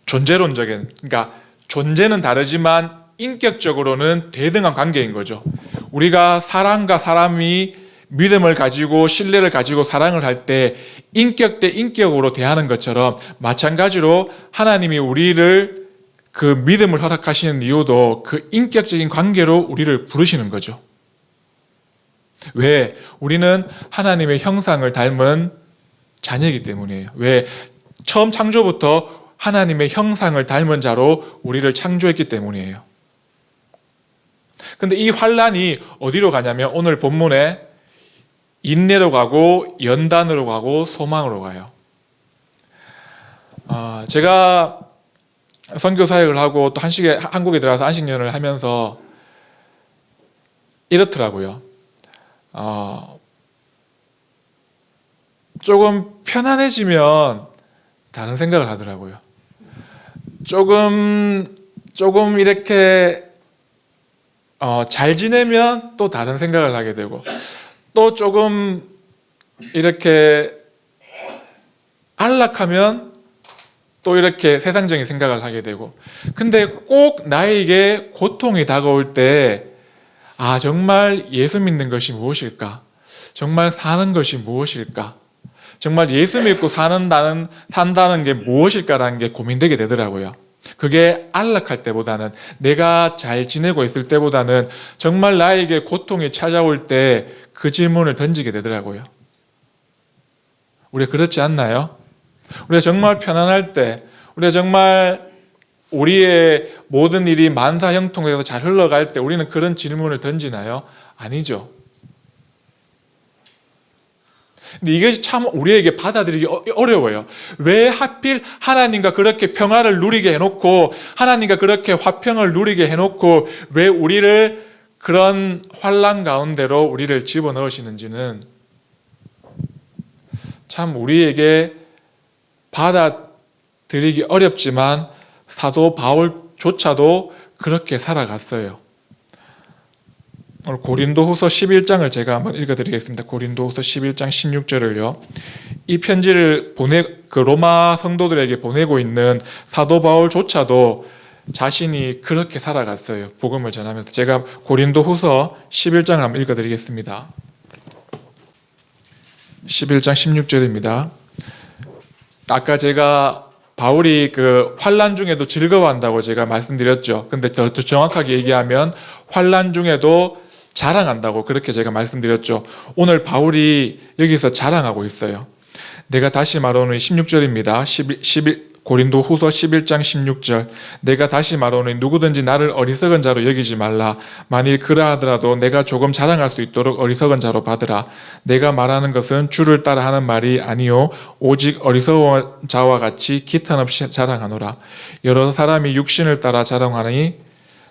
존재론적인, 그러니까 존재는 다르지만 인격적으로는 대등한 관계인 거죠. 우리가 사람과 사람이 믿음을 가지고 신뢰를 가지고 사랑을 할 때 인격 대 인격으로 대하는 것처럼 마찬가지로 하나님이 우리를 그 믿음을 허락하시는 이유도 그 인격적인 관계로 우리를 부르시는 거죠. 왜? 우리는 하나님의 형상을 닮은 자녀이기 때문이에요. 왜? 처음 창조부터 하나님의 형상을 닮은 자로 우리를 창조했기 때문이에요. 근데 이 환란이 어디로 가냐면 오늘 본문에 인내로 가고 연단으로 가고 소망으로 가요. 제가 선교 사역을 하고 또 한국에 들어가서 안식년을 하면서 이렇더라고요. 조금 편안해지면 다른 생각을 하더라고요. 조금 이렇게 잘 지내면 또 다른 생각을 하게 되고, 또 조금 이렇게 안락하면 또 이렇게 세상적인 생각을 하게 되고, 근데 꼭 나에게 고통이 다가올 때 정말 예수 믿는 것이 무엇일까? 정말 사는 것이 무엇일까? 정말 예수 믿고 산다는 게 무엇일까라는 게 고민되게 되더라고요. 그게 안락할 때보다는, 내가 잘 지내고 있을 때보다는 정말 나에게 고통이 찾아올 때 그 질문을 던지게 되더라고요. 우리가 그렇지 않나요? 우리가 정말 편안할 때, 우리가 정말 우리의 모든 일이 만사형통해서 잘 흘러갈 때 우리는 그런 질문을 던지나요? 아니죠. 근데 이것이 참 우리에게 받아들이기 어려워요. 왜 하필 하나님과 그렇게 평화를 누리게 해놓고, 하나님과 그렇게 화평을 누리게 해놓고 왜 우리를 그런 환난 가운데로 우리를 집어넣으시는지는 참 우리에게 받아들이기 어렵지만 사도 바울조차도 그렇게 살아갔어요. 오늘 고린도후서 11장을 제가 한번 읽어드리겠습니다. 고린도후서 11장 16절을요. 이 편지를 그 로마 성도들에게 보내고 있는 사도 바울조차도 자신이 그렇게 살아갔어요. 복음을 전하면서. 제가 고린도후서 11장을 한번 읽어드리겠습니다. 11장 16절입니다. 아까 제가 바울이 그 환난 중에도 즐거워한다고 제가 말씀드렸죠. 근데 더 정확하게 얘기하면 환난 중에도 자랑한다고 그렇게 제가 말씀드렸죠. 오늘 바울이 여기서 자랑하고 있어요. 내가 다시 말하노니 16절입니다. 고린도 후서 11장 16절. 내가 다시 말하노니 누구든지 나를 어리석은 자로 여기지 말라. 만일 그러하더라도 내가 조금 자랑할 수 있도록 어리석은 자로 받으라. 내가 말하는 것은 주를 따라 하는 말이 아니요 오직 어리석은 자와 같이 기탄 없이 자랑하노라. 여러 사람이 육신을 따라 자랑하니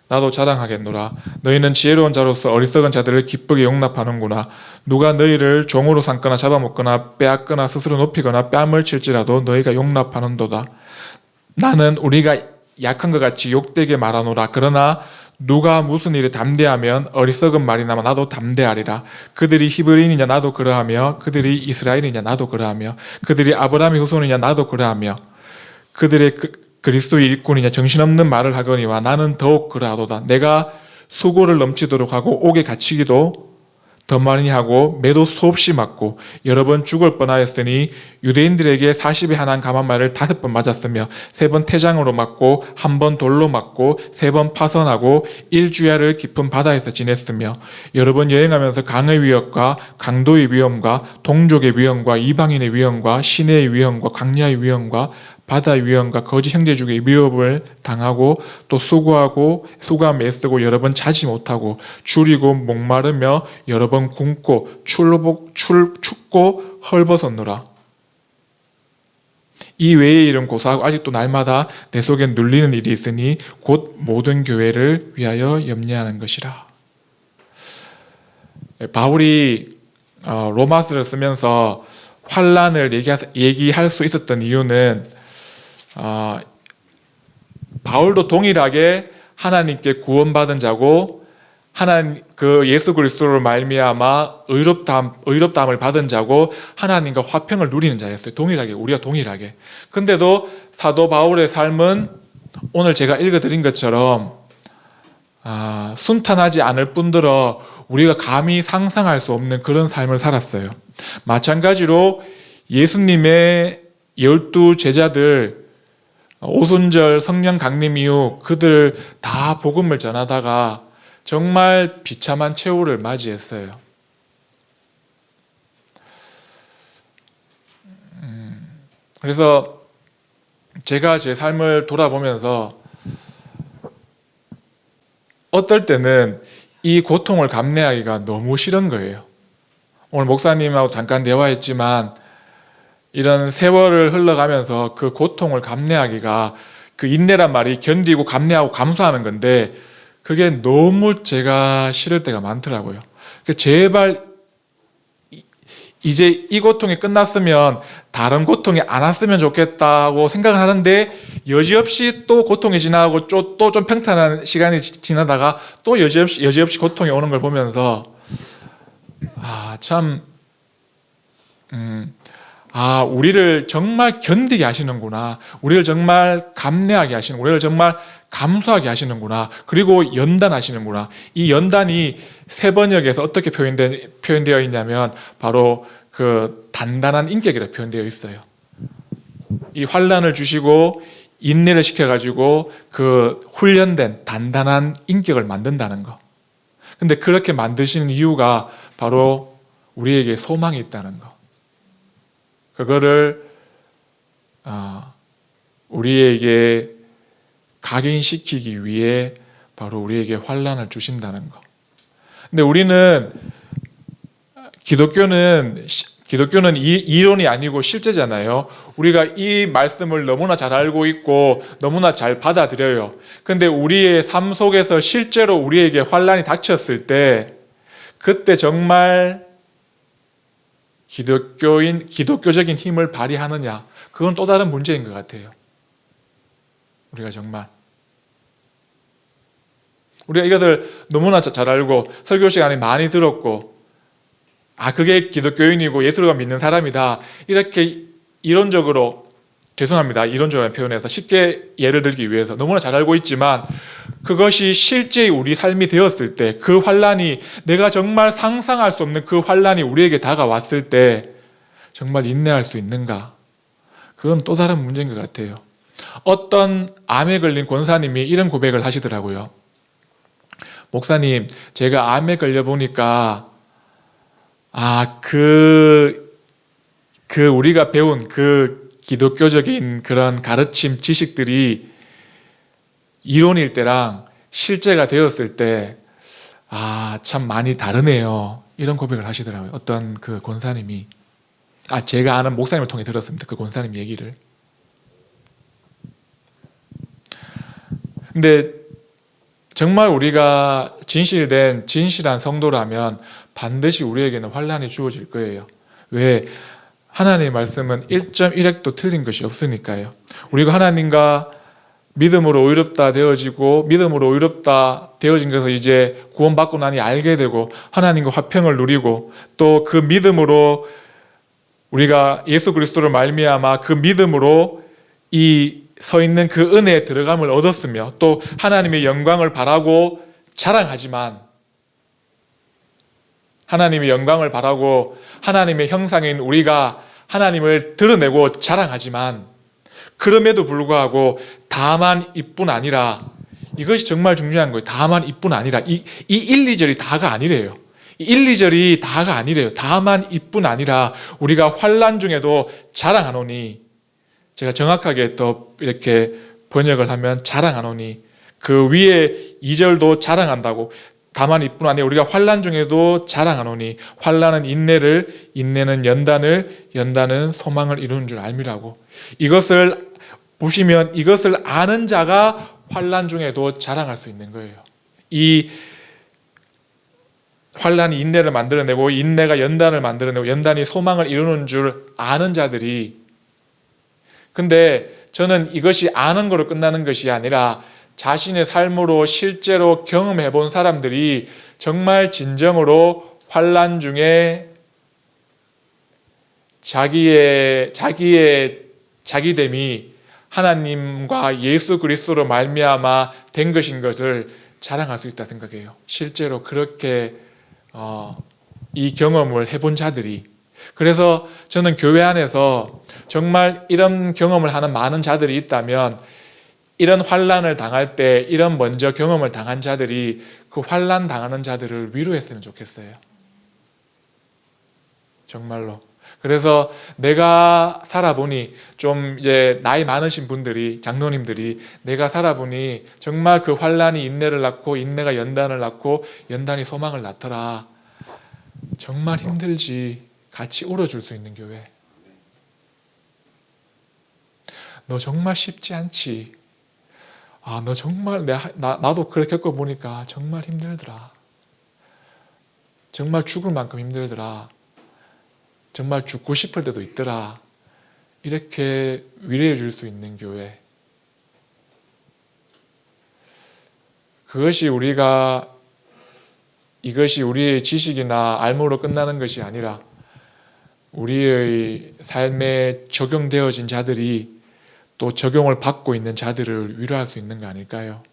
나도 자랑하겠노라. 너희는 지혜로운 자로서 어리석은 자들을 기쁘게 용납하는구나. 누가 너희를 종으로 삼거나 잡아먹거나 빼앗거나 스스로 높이거나 뺨을 칠지라도 너희가 용납하는도다. 나는 우리가 약한 것 같이 욕되게 말하노라. 그러나 누가 무슨 일에 담대하면 어리석은 말이나 나도 담대하리라. 그들이 히브리인이냐 나도 그러하며 그들이 이스라엘이냐 나도 그러하며 그들이 아브라함의 후손이냐 나도 그러하며 그들의 그리스도의 일꾼이냐 정신없는 말을 하거니와 나는 더욱 그러하도다. 내가 수고를 넘치도록 하고 옥에 갇히기도 더 많이 하고 매도 수없이 맞고 여러 번 죽을 뻔하였으니 유대인들에게 40에 한한 감한말을 5번 맞았으며 3번 태장으로 맞고 1번 돌로 맞고 3번 파선하고 1주야를 깊은 바다에서 지냈으며 여러 번 여행하면서 강의 위협과 강도의 위험과 동족의 위험과 이방인의 위험과 시내의 위험과 광야의 위험과 바다의 위험과 거짓 형제주의 위협을 당하고 또 수고하며 애쓰고 여러 번 자지 못하고 줄이고 목마르며 여러 번 굶고 춥고 헐벗었노라. 이 외의 일은 고사하고 아직도 날마다 내 속에 눌리는 일이 있으니 곧 모든 교회를 위하여 염려하는 것이라. 바울이 로마서를 쓰면서 환난을 얘기할 수 있었던 이유는 바울도 동일하게 하나님께 구원받은 자고 하나님 그 예수 그리스도로 말미암아 의롭다함을 받은 자고 하나님과 화평을 누리는 자였어요. 동일하게 우리가 동일하게. 근데도 사도 바울의 삶은 오늘 제가 읽어드린 것처럼 순탄하지 않을 뿐더러 우리가 감히 상상할 수 없는 그런 삶을 살았어요. 마찬가지로 예수님의 12 제자들 오순절 성령 강림 이후 그들 다 복음을 전하다가 정말 비참한 최후를 맞이했어요. 그래서 제가 제 삶을 돌아보면서 어떨 때는 이 고통을 감내하기가 너무 싫은 거예요. 오늘 목사님하고 잠깐 대화했지만 이런 세월을 흘러가면서 그 고통을 감내하기가 그 인내란 말이 견디고 감내하고 감수하는 건데 그게 너무 제가 싫을 때가 많더라고요. 제발 이제 이 고통이 끝났으면 다른 고통이 안 왔으면 좋겠다고 생각을 하는데 여지없이 또 고통이 지나고 또 좀 평탄한 시간이 지나다가 또 여지없이 고통이 오는 걸 보면서 우리를 정말 견디게 하시는구나. 우리를 정말 감내하게 하시는, 우리를 정말 감수하게 하시는구나. 그리고 연단하시는구나. 이 연단이 세번역에서 어떻게 표현되어 있냐면 바로 그 단단한 인격이라 표현되어 있어요. 이 환난을 주시고 인내를 시켜가지고 그 훈련된 단단한 인격을 만든다는 거. 근데 그렇게 만드시는 이유가 바로 우리에게 소망이 있다는 거. 그거를 우리에게 각인시키기 위해 바로 우리에게 환난을 주신다는 거. 근데 우리는 기독교는 이론이 아니고 실제잖아요. 우리가 이 말씀을 너무나 잘 알고 있고 너무나 잘 받아들여요. 근데 우리의 삶 속에서 실제로 우리에게 환난이 닥쳤을 때 그때 정말 기독교적인 힘을 발휘하느냐, 그건 또 다른 문제인 것 같아요. 우리가 이것을 너무나 잘 알고 설교 시간에 많이 들었고 그게 기독교인이고 예수를 믿는 사람이다. 이렇게 이론적으로, 죄송합니다. 이론적으로 표현해서 쉽게 예를 들기 위해서 너무나 잘 알고 있지만, 그것이 실제 우리 삶이 되었을 때, 그 환란이, 내가 정말 상상할 수 없는 그 환란이 우리에게 다가왔을 때 정말 인내할 수 있는가? 그건 또 다른 문제인 것 같아요. 어떤 암에 걸린 권사님이 이런 고백을 하시더라고요. 목사님, 제가 암에 걸려보니까 우리가 배운 그 기독교적인 그런 가르침, 지식들이 이론일 때랑 실제가 되었을 때, 참 많이 다르네요. 이런 고백을 하시더라고요. 어떤 그 권사님이. 제가 아는 목사님을 통해 들었습니다. 그 권사님 얘기를. 근데 정말 우리가 진실한 성도라면 반드시 우리에게는 환란이 주어질 거예요. 왜? 하나님의 말씀은 1.1획도 틀린 것이 없으니까요. 우리가 하나님과 믿음으로 의롭다 되어지고, 믿음으로 의롭다 되어진 것을 이제 구원받고 나니 알게 되고, 하나님과 화평을 누리고, 또 그 믿음으로 우리가 예수 그리스도를 말미암아 그 믿음으로 이 서 있는 그 은혜에 들어감을 얻었으며, 또 하나님의 영광을 바라고 자랑하지만, 하나님의 영광을 바라고 하나님의 형상인 우리가 하나님을 드러내고 자랑하지만, 그럼에도 불구하고 다만 이뿐 아니라, 이것이 정말 중요한 거예요. 다만 이뿐 아니라, 이 1, 2절이 다가 아니래요. 이 1, 2절이 다가 아니래요. 다만 이뿐 아니라 우리가 환난 중에도 자랑하노니, 제가 정확하게 또 이렇게 번역을 하면 자랑하노니, 그 위에 2절도 자랑한다고, 다만 이뿐 아니라 우리가 환난 중에도 자랑하노니, 환난은 인내를, 인내는 연단을, 연단은 소망을 이루는 줄 알미라고. 이것을 보시면 이것을 아는 자가 환난 중에도 자랑할 수 있는 거예요. 이 환난이 인내를 만들어내고, 인내가 연단을 만들어내고, 연단이 소망을 이루는 줄 아는 자들이, 근데 저는 이것이 아는 거로 끝나는 것이 아니라 자신의 삶으로 실제로 경험해 본 사람들이 정말 진정으로 환난 중에 자기됨이 하나님과 예수 그리스도로 말미암아 된 것인 것을 자랑할 수 있다 생각해요. 실제로 그렇게 이 경험을 해본 자들이. 그래서 저는 교회 안에서 정말 이런 경험을 하는 많은 자들이 있다면, 이런 환난을 당할 때 이런 먼저 경험을 당한 자들이 그 환난 당하는 자들을 위로했으면 좋겠어요. 정말로. 그래서 내가 살아보니, 좀 이제 나이 많으신 분들이, 장로님들이, 내가 살아보니 정말 그 환난이 인내를 낳고, 인내가 연단을 낳고, 연단이 소망을 낳더라. 정말 힘들지. 같이 울어줄 수 있는 교회. 너 정말 쉽지 않지. 너 정말 나도 그렇게 겪어보니까 정말 힘들더라. 정말 죽을 만큼 힘들더라. 정말 죽고 싶을 때도 있더라. 이렇게 위로해 줄 수 있는 교회. 이것이 우리의 지식이나 알므로 끝나는 것이 아니라, 우리의 삶에 적용되어진 자들이 또 적용을 받고 있는 자들을 위로할 수 있는 거 아닐까요?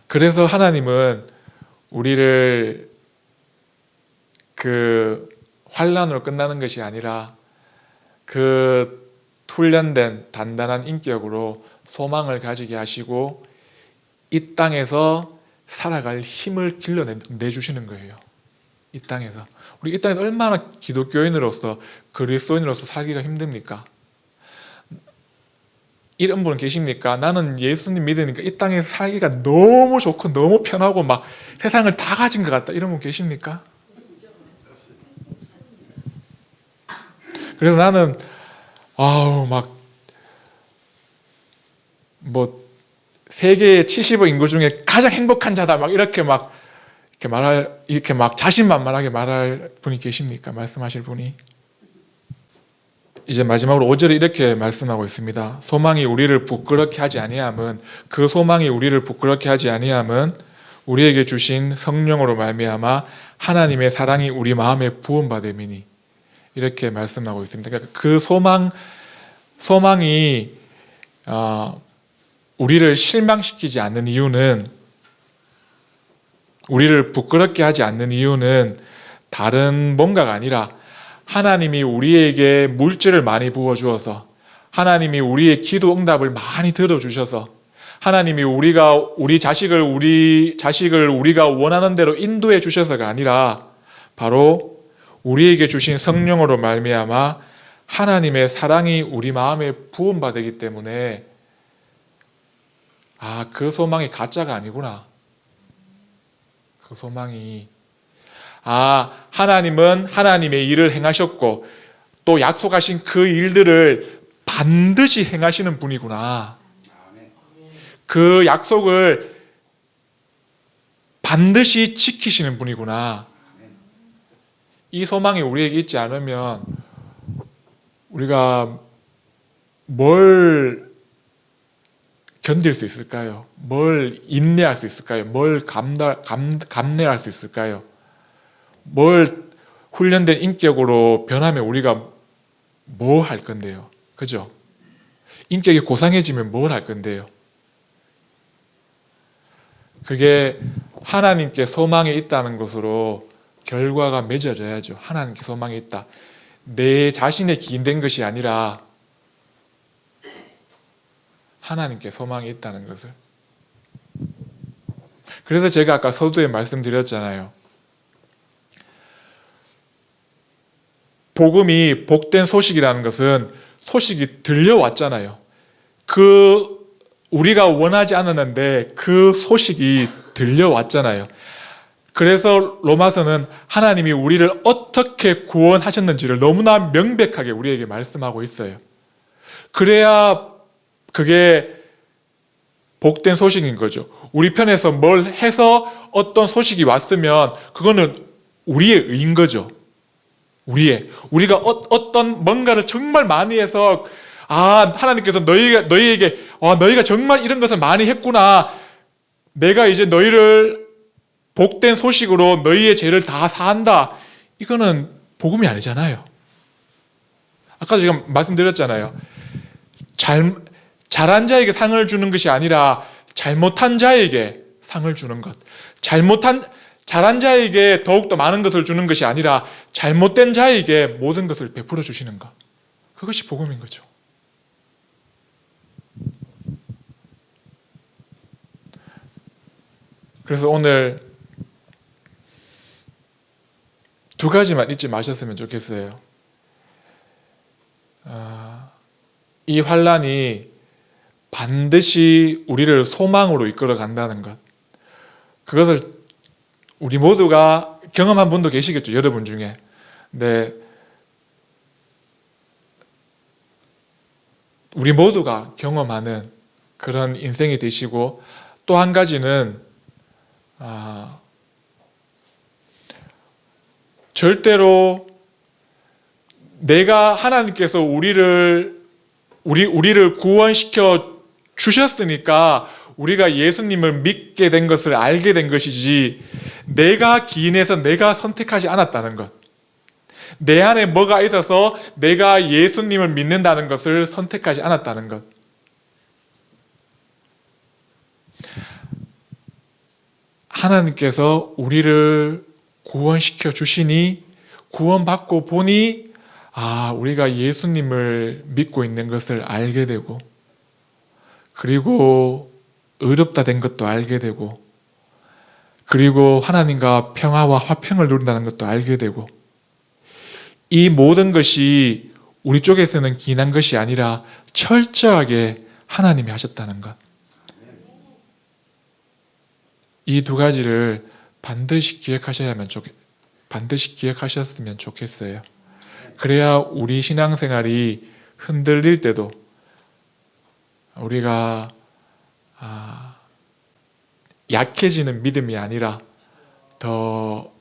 그래서 하나님은 우리를 그 환난으로 끝나는 것이 아니라 그 훈련된 단단한 인격으로 소망을 가지게 하시고, 이 땅에서 살아갈 힘을 길러내주시는 거예요. 이 땅에서. 우리 이 땅에서 얼마나 기독교인으로서, 그리스도인으로서 살기가 힘듭니까? 이런 분은 계십니까? 나는 예수님 믿으니까 이 땅에서 살기가 너무 좋고 너무 편하고 막 세상을 다 가진 것 같다. 이런 분 계십니까? 그래서 나는 세계 70억 인구 중에 가장 행복한 자다. 이렇게 자신만만하게 말할 분이 계십니까? 말씀하실 분이. 이제 마지막으로 5절에 이렇게 말씀하고 있습니다. 소망이 우리를 부끄럽게 하지 아니함은, 그 소망이 우리를 부끄럽게 하지 아니함은 우리에게 주신 성령으로 말미암아 하나님의 사랑이 우리 마음에 부음받음이니, 이렇게 말씀하고 있습니다. 그러니까 그 소망이 우리를 실망시키지 않는 이유는, 우리를 부끄럽게 하지 않는 이유는 다른 뭔가가 아니라 하나님이 우리에게 물질을 많이 부어주어서, 하나님이 우리의 기도 응답을 많이 들어주셔서, 하나님이 우리 자식을 우리가 원하는 대로 인도해 주셔서가 아니라 바로 우리에게 주신 성령으로 말미암아 하나님의 사랑이 우리 마음에 부음받기 때문에, 그 소망이 가짜가 아니구나. 그 소망이, 하나님은 하나님의 일을 행하셨고 또 약속하신 그 일들을 반드시 행하시는 분이구나. 그 약속을 반드시 지키시는 분이구나. 이 소망이 우리에게 있지 않으면 우리가 뭘 견딜 수 있을까요? 뭘 인내할 수 있을까요? 뭘 감내할 수 있을까요? 뭘 훈련된 인격으로 변하면 우리가 뭐 할 건데요? 그죠? 인격이 고상해지면 뭘 할 건데요? 그게 하나님께 소망이 있다는 것으로 결과가 맺어져야죠. 하나님께 소망이 있다. 내 자신의 기인된 것이 아니라 하나님께 소망이 있다는 것을. 그래서 제가 아까 서두에 말씀드렸잖아요. 복음이 복된 소식이라는 것은 소식이 들려왔잖아요. 우리가 원하지 않았는데 그 소식이 들려왔잖아요. 그래서 로마서는 하나님이 우리를 어떻게 구원하셨는지를 너무나 명백하게 우리에게 말씀하고 있어요. 그래야 그게 복된 소식인 거죠. 우리 편에서 뭘 해서 어떤 소식이 왔으면 그거는 우리의 의인 거죠. 우리가 어떤 뭔가를 정말 많이 해서 하나님께서 너희에게 너희가 정말 이런 것을 많이 했구나. 내가 이제 너희를 복된 소식으로 너희의 죄를 다 사한다. 이거는 복음이 아니잖아요. 아까 제가 말씀드렸잖아요. 잘한 자에게 상을 주는 것이 아니라 잘못한 자에게 상을 주는 것. 잘한 자에게 더욱더 많은 것을 주는 것이 아니라 잘못된 자에게 모든 것을 베풀어 주시는 것. 그것이 복음인 거죠. 그래서 오늘 두 가지만 잊지 마셨으면 좋겠어요. 이 환난이 반드시 우리를 소망으로 이끌어 간다는 것. 그것을 우리 모두가 경험한 분도 계시겠죠. 여러분 중에. 네. 우리 모두가 경험하는 그런 인생이 되시고, 또 한 가지는 절대로 내가 하나님께서 우리를 구원시켜 주셨으니까 우리가 예수님을 믿게 된 것을 알게 된 것이지, 내가 기인해서 내가 선택하지 않았다는 것. 내 안에 뭐가 있어서 내가 예수님을 믿는다는 것을 선택하지 않았다는 것. 하나님께서 우리를 구원시켜 주시니, 구원받고 보니 우리가 예수님을 믿고 있는 것을 알게 되고, 그리고 의롭다 된 것도 알게 되고, 그리고 하나님과 평화와 화평을 누린다는 것도 알게 되고, 이 모든 것이 우리 쪽에서는 기인한 것이 아니라 철저하게 하나님이 하셨다는 것. 이 두 가지를 반드시 기억하셨으면 좋겠어요. 그래야 우리 신앙생활이 흔들릴 때도 우리가 약해지는 믿음이 아니라 더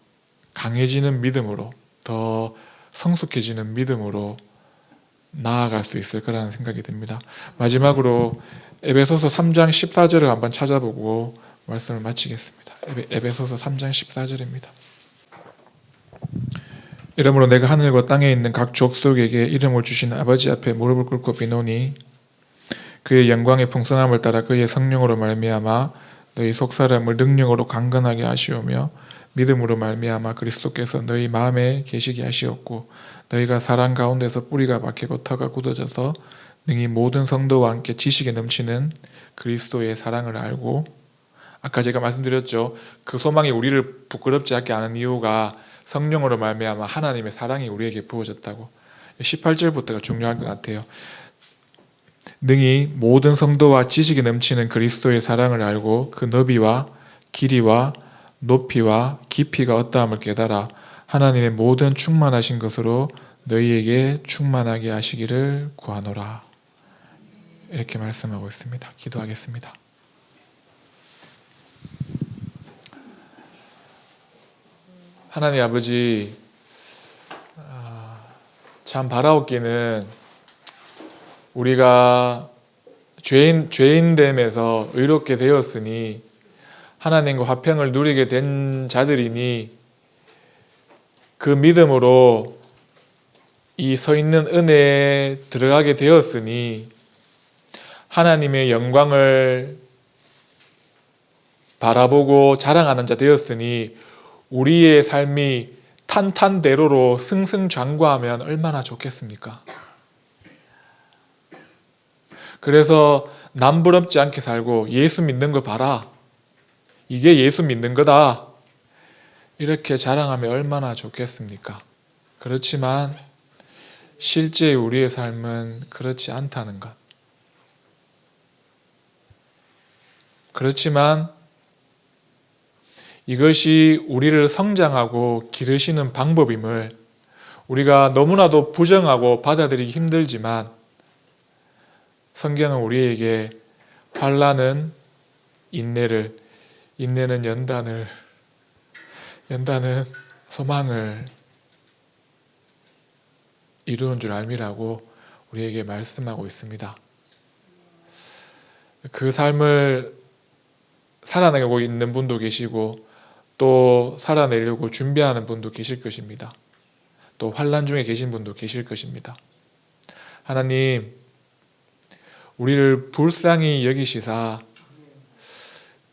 강해지는 믿음으로, 더 성숙해지는 믿음으로 나아갈 수 있을 거라는 생각이 듭니다. 마지막으로 에베소서 3장 14절을 한번 찾아보고 말씀을 마치겠습니다. 에베소서 3장 14절입니다. 이러므로 내가 하늘과 땅에 있는 각 족속에게 이름을 주신 아버지 앞에 무릎을 꿇고 비노니 그의 영광의 풍성함을 따라 그의 성령으로 말미암아 너희 속사람을 능력으로 강건하게 하시오며 믿음으로 말미암아 그리스도께서 너희 마음에 계시게 하시었고 너희가 사랑 가운데서 뿌리가 박히고 터가 굳어져서 능히 모든 성도와 함께 지식에 넘치는 그리스도의 사랑을 알고, 아까 제가 말씀드렸죠. 그 소망이 우리를 부끄럽지 않게 하는 이유가 성령으로 말미암아 하나님의 사랑이 우리에게 부어졌다고. 18절부터가 중요할 것 같아요. 능히 모든 성도와 지식에 넘치는 그리스도의 사랑을 알고 그 너비와 길이와 높이와 깊이가 어떠함을 깨달아 하나님의 모든 충만하신 것으로 너희에게 충만하게 하시기를 구하노라. 이렇게 말씀하고 있습니다. 기도하겠습니다. 하나님 아버지, 참 바라옵기는 우리가 죄인됨에서 의롭게 되었으니 하나님과 화평을 누리게 된 자들이니 그 믿음으로 이 서 있는 은혜에 들어가게 되었으니 하나님의 영광을 바라보고 자랑하는 자 되었으니 우리의 삶이 탄탄대로로 승승장구하면 얼마나 좋겠습니까? 그래서 남부럽지 않게 살고 예수 믿는 거 봐라. 이게 예수 믿는 거다. 이렇게 자랑하면 얼마나 좋겠습니까? 그렇지만 실제 우리의 삶은 그렇지 않다는 것. 그렇지만 이것이 우리를 성장하고 기르시는 방법임을 우리가 너무나도 부정하고 받아들이기 힘들지만 성경은 우리에게 환난은 인내를, 인내는 연단을, 연단은 소망을 이루는 줄 알미라고 우리에게 말씀하고 있습니다. 그 삶을 살아내고 있는 분도 계시고 또 살아내려고 준비하는 분도 계실 것입니다. 또 환난 중에 계신 분도 계실 것입니다. 하나님, 우리를 불쌍히 여기시사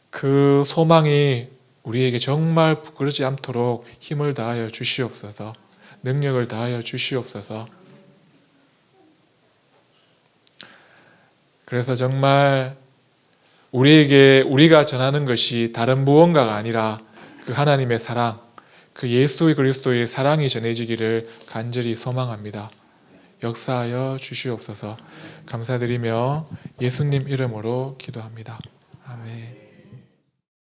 그 소망이 우리에게 정말 부끄러지 않도록 힘을 다하여 주시옵소서. 능력을 다하여 주시옵소서. 그래서 정말 우리가 전하는 것이 다른 무언가가 아니라 그 하나님의 사랑, 그 예수 그리스도의 사랑이 전해지기를 간절히 소망합니다. 역사하여 주시옵소서. 감사드리며 예수님 이름으로 기도합니다. 아멘.